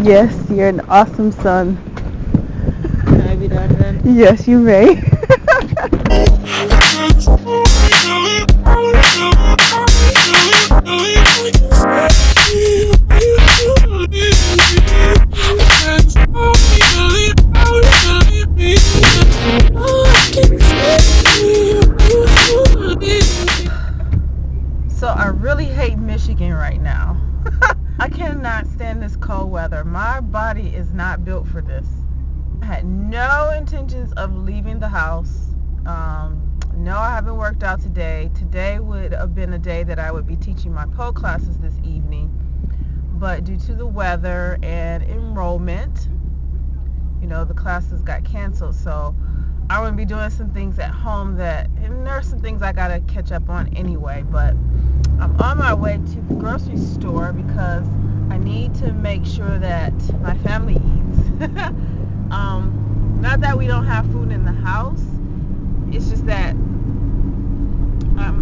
Yes, you're an awesome son. Can I be that then? Yes, you may. So I really hate Michigan right now. I cannot stand this cold weather. My body is not built for this. I had no intentions of leaving the house. No, I haven't worked out today. Today would have been a day that I would be teaching my pole classes this evening. But due to the weather and enrollment, the classes got canceled. So I'm going to be doing some things at home and there are some things I got to catch up on anyway. But I'm on my way to the grocery store because I need to make sure that my family eats. Not that we don't have food in the house. It's just that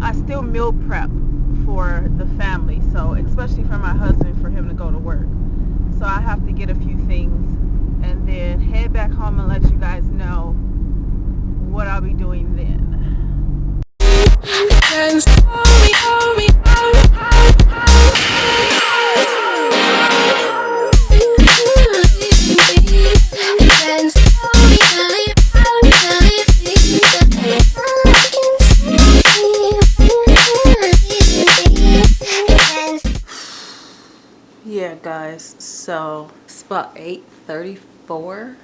I still meal prep for the family. So especially for my husband, for him to go to work. So I have to get a few things and then head back home and let you guys know what I'll be doing then. Yeah, guys, so it's about 8:34.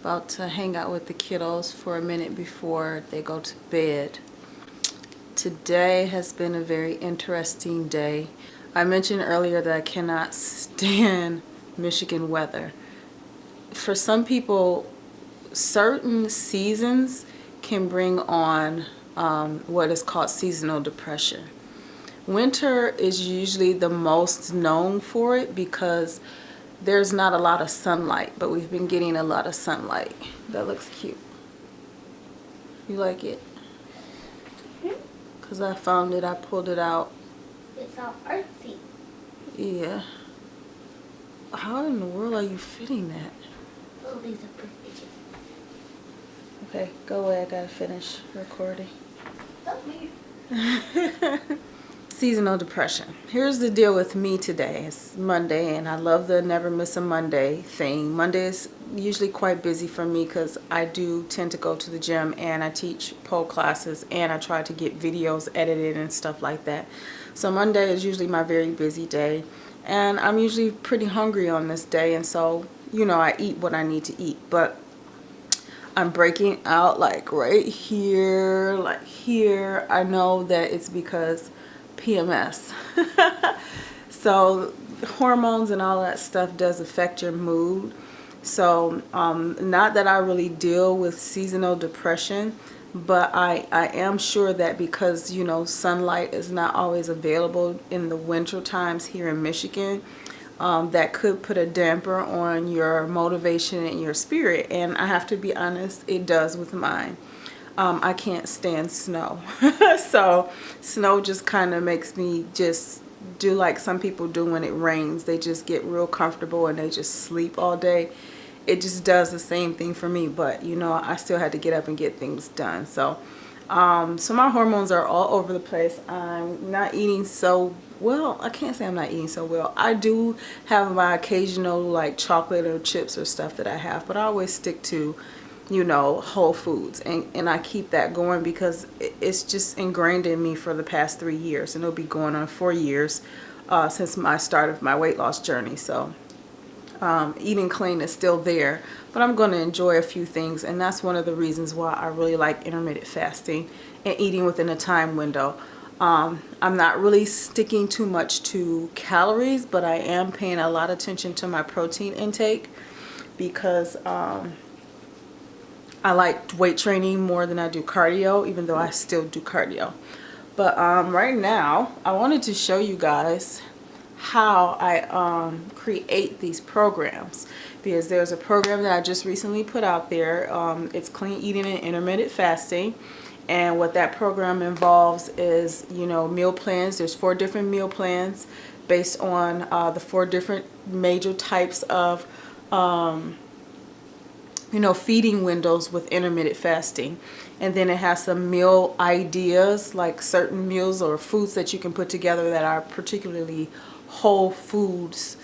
About to hang out with the kiddos for a minute before they go to bed. Today has been a very interesting day. I mentioned earlier that I cannot stand Michigan weather. For some people, certain seasons can bring on what is called seasonal depression. Winter is usually the most known for it because there's not a lot of sunlight, but we've been getting a lot of sunlight. That looks cute. You like it? Because I found it, I pulled it out. It's all artsy. Yeah. How in the world are you fitting that? Oh, these are perfect. Okay, go away, I gotta finish recording. Don't move. Seasonal depression. Here's the deal with me today. It's Monday and I love the never miss a Monday thing. Monday is usually quite busy for me because I do tend to go to the gym and I teach pole classes and I try to get videos edited and stuff like that. So Monday is usually my very busy day and I'm usually pretty hungry on this day, and so I eat what I need to eat. But I'm breaking out like right here, like here. I know that it's because PMS. So hormones and all that stuff does affect your mood. So not that I really deal with seasonal depression, but I am sure that because sunlight is not always available in the winter times here in Michigan, that could put a damper on your motivation and your spirit. And I have to be honest, it does with mine. I can't stand snow. So snow just kind of makes me just do like some people do when it rains. They just get real comfortable and they just sleep all day. It just does the same thing for me, but I still had to get up and get things done. So so my hormones are all over the place. I'm not eating so well. I can't say I'm not eating so well. I do have my occasional like chocolate or chips or stuff that I have, but I always stick to whole foods, and I keep that going because it's just ingrained in me for the past 3 years, and it'll be going on 4 years since my start of my weight loss journey. So eating clean is still there, but I'm going to enjoy a few things, and that's one of the reasons why I really like intermittent fasting and eating within a time window. I'm not really sticking too much to calories, but I am paying a lot of attention to my protein intake because I like weight training more than I do cardio, even though I still do cardio. But right now, I wanted to show you guys how I create these programs, because there's a program that I just recently put out there. It's clean eating and intermittent fasting, and what that program involves is, you know, meal plans. There's 4 different meal plans based on the 4 different major types of you know, feeding windows with intermittent fasting. And then it has some meal ideas, like certain meals or foods that you can put together that are particularly whole foods,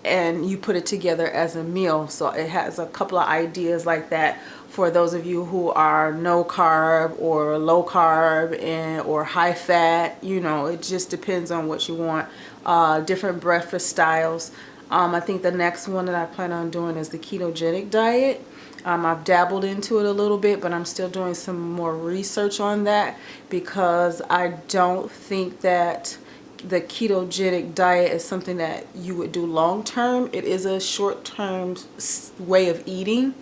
and you put it together as a meal. So it has a couple of ideas like that for those of you who are no carb or low carb or high fat. You know, it just depends on what you want. Different breakfast styles. I think the next one that I plan on doing is the ketogenic diet. I've dabbled into it a little bit, but I'm still doing some more research on that, because I don't think that the ketogenic diet is something that you would do long term. It is a short term way of eating,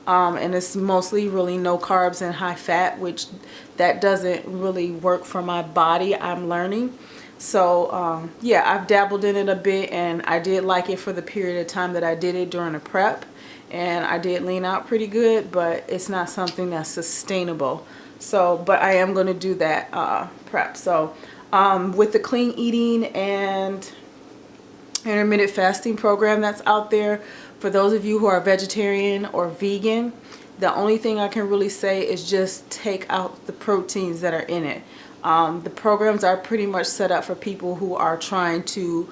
and it's mostly really no carbs and high fat, which that doesn't really work for my body, I'm learning. So yeah, I've dabbled in it a bit, and I did like it for the period of time that I did it during a prep, and I did lean out pretty good, but it's not something that's sustainable. So, but I am going to do that prep. So with the clean eating and intermittent fasting program that's out there, for those of you who are vegetarian or vegan, the only thing I can really say is just take out the proteins that are in it. The programs are pretty much set up for people who are trying to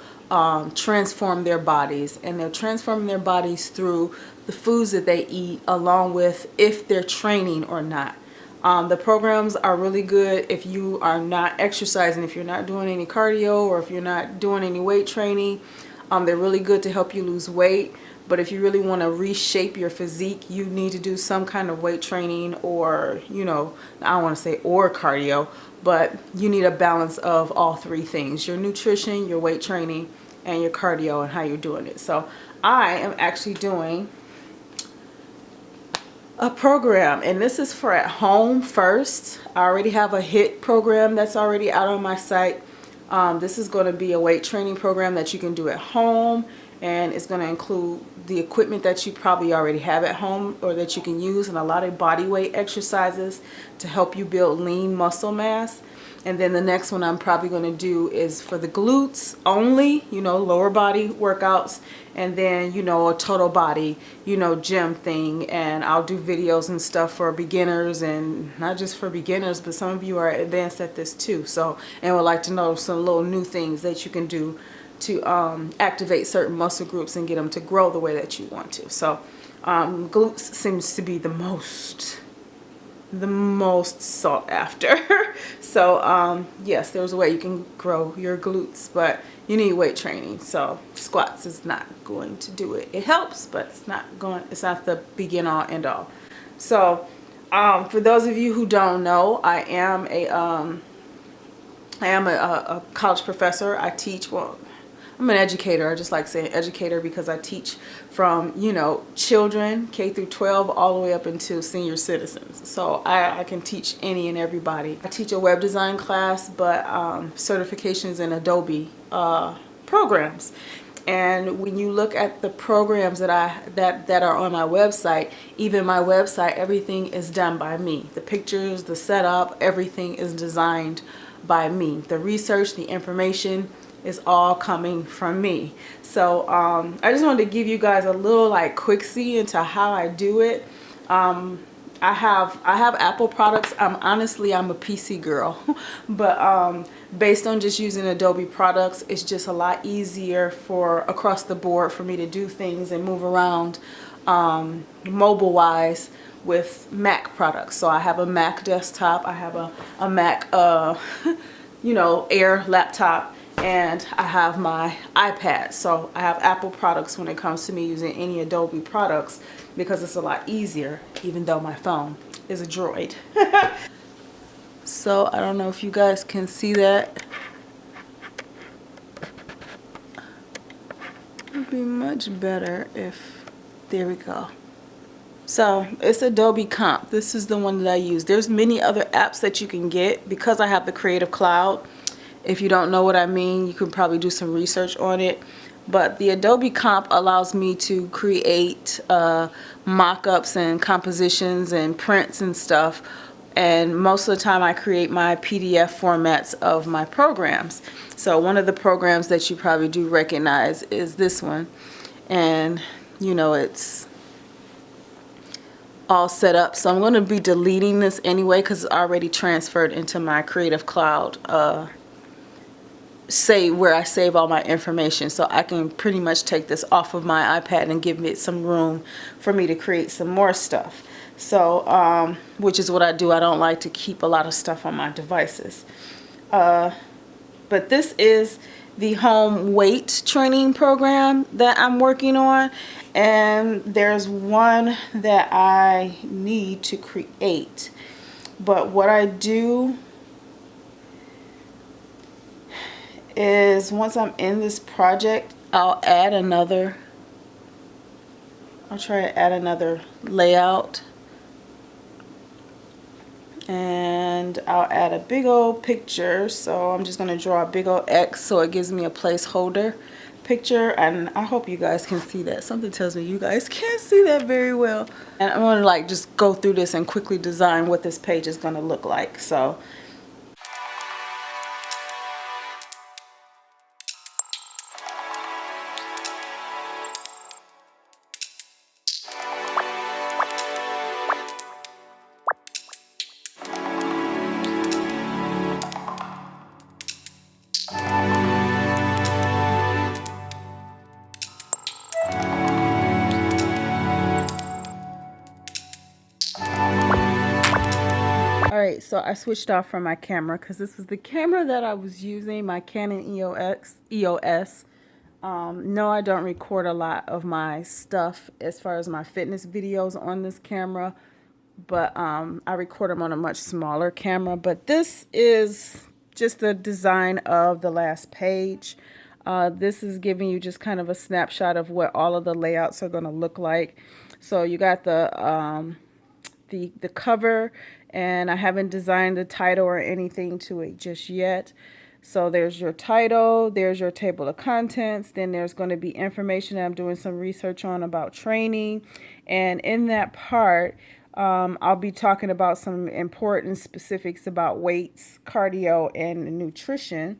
transform their bodies, and they're transforming their bodies through the foods that they eat, along with if they're training or not. The programs are really good if you are not exercising, if you're not doing any cardio, or if you're not doing any weight training. They're really good to help you lose weight. But if you really want to reshape your physique, you need to do some kind of weight training, or, you know, I don't want to say or cardio, but you need a balance of all 3 things: your nutrition, your weight training, and your cardio, and how you're doing it. So I am actually doing a program, and this is for at home first. I already have a HIIT program that's already out on my site. This is going to be a weight training program that you can do at home, and it's going to include the equipment that you probably already have at home or that you can use, and a lot of body weight exercises to help you build lean muscle mass. And then the next one I'm probably going to do is for the glutes only, you know, lower body workouts, and then, you know, a total body, you know, gym thing. And I'll do videos and stuff for beginners, and not just for beginners, but some of you are advanced at this too. So, and would like to know some little new things that you can do to activate certain muscle groups and get them to grow the way that you want to. So glutes seems to be the most sought after. So yes, there's a way you can grow your glutes, but you need weight training. So squats is not going to do it. It helps, but it's not the begin all end all. So for those of you who don't know, I am a college professor. I teach, well, I'm an educator. I just like saying educator because I teach from, you know, children K through 12 all the way up into senior citizens. So I can teach any and everybody. I teach a web design class, but certifications in Adobe programs. And when you look at the programs that are on my website, even my website, everything is done by me. The pictures, the setup, everything is designed by me. The research, the information is all coming from me. So I just wanted to give you guys a little like quick see into how I do it. I have Apple products. Honestly, I'm a PC girl, but based on just using Adobe products, it's just a lot easier for across the board for me to do things and move around mobile wise with Mac products. So I have a Mac desktop, I have a Mac you know, Air laptop, and I have my iPad. So I have Apple products when it comes to me using any Adobe products because it's a lot easier, even though my phone is a Droid. So I don't know if you guys can see that. It would be much better if, there we go. So it's Adobe Comp. This is the one that I use. There's many other apps that you can get because I have the Creative Cloud. If you don't know what I mean, you can probably do some research on it. But the Adobe Comp allows me to create mock-ups and compositions and prints and stuff. And most of the time I create my PDF formats of my programs. So one of the programs that you probably do recognize is this one. And you know, it's all set up. So I'm going to be deleting this anyway because it's already transferred into my Creative Cloud where I save all my information. So I can pretty much take this off of my iPad and give it some room for me to create some more stuff. So which is what I do. I don't like to keep a lot of stuff on my devices. But this is the home weight training program that I'm working on, and there's one that I need to create. But what I do is once I'm in this project, I'll try to add another layout, and I'll add a big old picture. So I'm just going to draw a big old X so it gives me a placeholder picture, and I hope you guys can see that. Something tells me you guys can't see that very well. And I'm going to like just go through this and quickly design what this page is going to look like. So alright, so I switched off from my camera because this is the camera that I was using, my Canon EOS. No, I don't record a lot of my stuff as far as my fitness videos on this camera, but I record them on a much smaller camera. But this is just the design of the last page. This is giving you just kind of a snapshot of what all of the layouts are going to look like. So you got the cover, and I haven't designed the title or anything to it just yet. So there's your title, there's your table of contents, then there's going to be information that I'm doing some research on about training, and in that part I'll be talking about some important specifics about weights, cardio, and nutrition,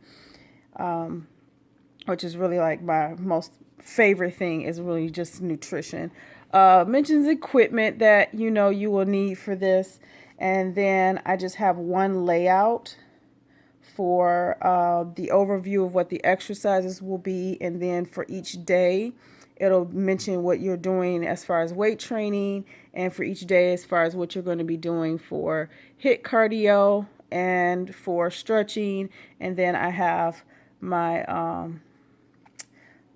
which is really like my most favorite thing, is really just nutrition. Mentions equipment that you know you will need for this, and then I just have one layout for the overview of what the exercises will be, and then for each day it'll mention what you're doing as far as weight training, and for each day as far as what you're going to be doing for HIIT cardio and for stretching. And then I have my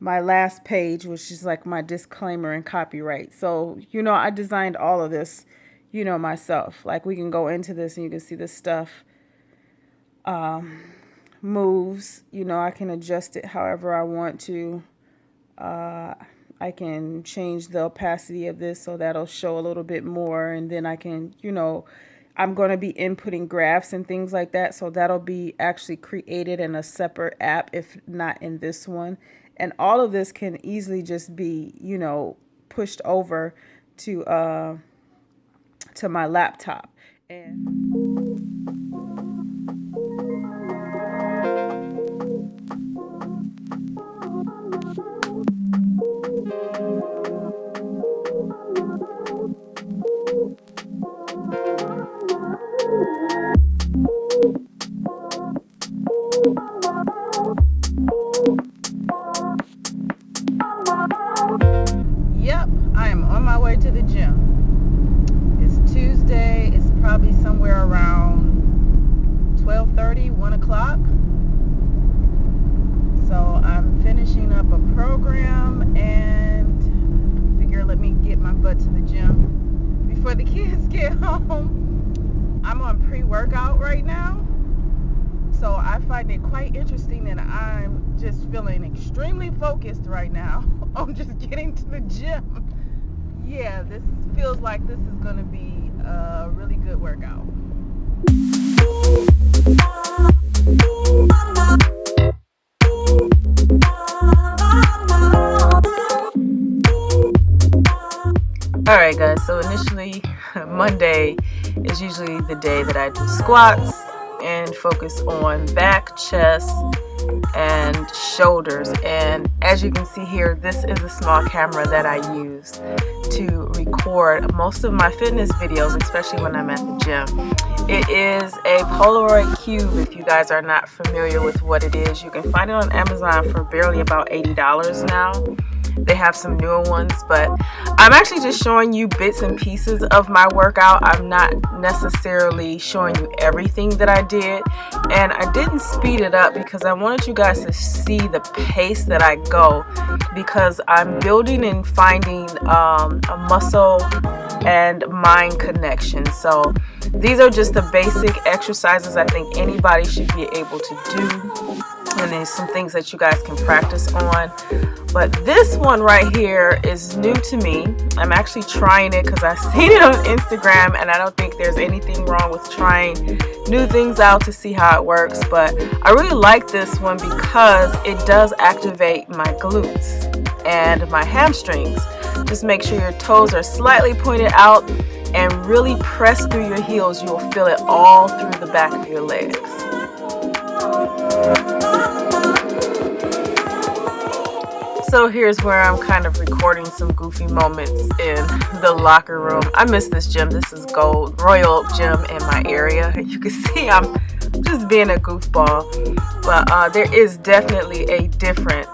my last page, which is like my disclaimer and copyright. So, you know, I designed all of this, you know, myself. Like, we can go into this and you can see this stuff moves. You know, I can adjust it however I want to. I can change the opacity of this so that'll show a little bit more, and then I can, you know, I'm going to be inputting graphs and things like that, so that'll be actually created in a separate app, if not in this one. And all of this can easily just be, you know, pushed over to my laptop. Yep, I am on my way to the gym. It's Tuesday. It's probably somewhere around on pre-workout right now. So I find it quite interesting that I'm just feeling extremely focused right now on just getting to the gym. Yeah, this feels like this is going to be a really good workout. Alright guys, so initially Monday is usually the day that I do squats and focus on back, chest, and shoulders. And as you can see here, this is a small camera that I use to record most of my fitness videos, especially when I'm at the gym. It is a Polaroid cube. If you guys are not familiar with what it is, you can find it on Amazon for barely about $80 now. They have some newer ones, but I'm actually just showing you bits and pieces of my workout. I'm not necessarily showing you everything that I did, and I didn't speed it up because I wanted you guys to see the pace that I go, because I'm building and finding a muscle and mind connection. So these are just the basic exercises I think anybody should be able to do, and there's some things that you guys can practice on. But this one right here is new to me. I'm actually trying it because I've seen it on Instagram, and I don't think there's anything wrong with trying new things out to see how it works. But I really like this one because it does activate my glutes and my hamstrings. Just make sure your toes are slightly pointed out and really press through your heels. You will feel it all through the back of your legs. So here's where I'm kind of recording some goofy moments in the locker room. I miss this gym. This is gold, Royal Oak Gym in my area. You can see I'm just being a goofball. But there is definitely a difference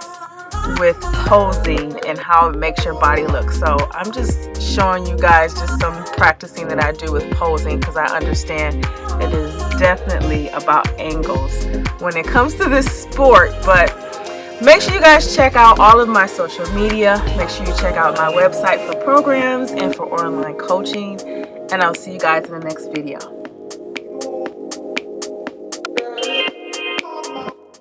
with posing and how it makes your body look. So I'm just showing you guys just some practicing that I do with posing, because I understand it is definitely about angles when it comes to this sport. But make sure you guys check out all of my social media. Make sure you check out my website for programs and for online coaching. And I'll see you guys in the next video.